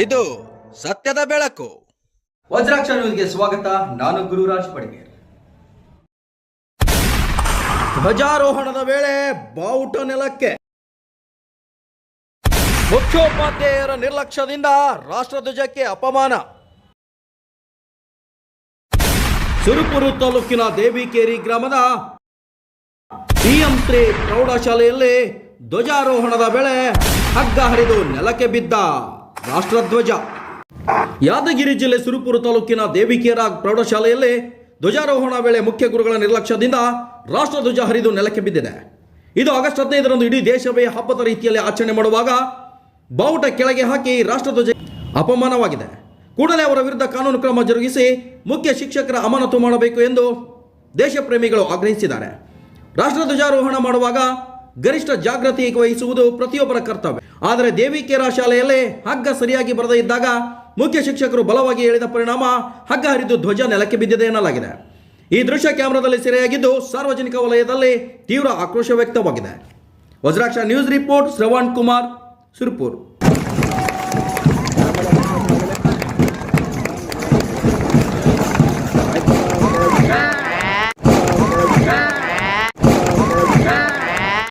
ಇದು ಸತ್ಯದ ಬೆಳಕು. ವಜ್ರಾಕ್ಷ ನ್ಯೂಸ್ಗೆ ಸ್ವಾಗತ. ನಾನು ಗುರುರಾಜ್ ಪಡಿಗೆ. ಧ್ವಜಾರೋಹಣದ ವೇಳೆ ಬಾವುಟ ನೆಲಕ್ಕೆ. ಮುಖ್ಯೋಪಾಧ್ಯಾಯರ ನಿರ್ಲಕ್ಷ್ಯದಿಂದ ರಾಷ್ಟ್ರಧ್ವಜಕ್ಕೆ ಅಪಮಾನ. ಸುರಪುರ ತಾಲೂಕಿನ ದೇವಿಕೇರಿ ಗ್ರಾಮದ ಶ್ರೀ ಪ್ರೌಢಶಾಲೆಯಲ್ಲಿ ಧ್ವಜಾರೋಹಣದ ವೇಳೆ ಹಗ್ಗ ಹರಿದು ನೆಲಕ್ಕೆ ಬಿದ್ದ ರಾಷ್ಟ್ರಧ್ವಜ. ಯಾದಗಿರಿ ಜಿಲ್ಲೆ ಸುರಪುರ ತಾಲೂಕಿನ ದೇವಿಕೇರ ಪ್ರೌಢಶಾಲೆಯಲ್ಲಿ ಧ್ವಜಾರೋಹಣ ವೇಳೆ ಮುಖ್ಯ ಗುರುಗಳ ನಿರ್ಲಕ್ಷ್ಯದಿಂದ ರಾಷ್ಟ್ರಧ್ವಜ ಹರಿದು ನೆಲಕ್ಕೆ ಬಿದ್ದಿದೆ. ಇದು ಆಗಸ್ಟ್ 15ರಂದು ಇಡೀ ದೇಶವೇ ಹಬ್ಬದ ರೀತಿಯಲ್ಲಿ ಆಚರಣೆ ಮಾಡುವಾಗ ಬಾವುಟ ಕೆಳಗೆ ಹಾಕಿ ರಾಷ್ಟ್ರಧ್ವಜ ಅಪಮಾನವಾಗಿದೆ. ಕೂಡಲೇ ಅವರ ವಿರುದ್ಧ ಕಾನೂನು ಕ್ರಮ ಜರುಗಿಸಿ ಮುಖ್ಯ ಶಿಕ್ಷಕರ ಅಮಾನತು ಮಾಡಬೇಕು ಎಂದು ದೇಶಪ್ರೇಮಿಗಳು ಆಗ್ರಹಿಸಿದ್ದಾರೆ. ರಾಷ್ಟ್ರಧ್ವಜಾರೋಹಣ ಮಾಡುವಾಗ ಗರಿಷ್ಠ ಜಾಗೃತಿ ವಹಿಸುವುದು ಪ್ರತಿಯೊಬ್ಬರ ಕರ್ತವ್ಯ. ಆದರೆ ದೇವಿಕೇರ ಶಾಲೆಯಲ್ಲೇ ಹಗ್ಗ ಸರಿಯಾಗಿ ಬರದೇ ಇದ್ದಾಗ ಮುಖ್ಯ ಶಿಕ್ಷಕರು ಬಲವಾಗಿ ಎಳೆದ ಪರಿಣಾಮ ಹಗ್ಗ ಹರಿದು ಧ್ವಜ ನೆಲಕ್ಕೆ ಬಿದ್ದಿದೆ ಎನ್ನಲಾಗಿದೆ. ಈ ದೃಶ್ಯ ಕ್ಯಾಮೆರಾದಲ್ಲಿ ಸೆರೆಯಾಗಿದ್ದು ಸಾರ್ವಜನಿಕ ವಲಯದಲ್ಲಿ ತೀವ್ರ ಆಕ್ರೋಶ ವ್ಯಕ್ತವಾಗಿದೆ. Vajraksha news report, Shravan Kumar, Surapur.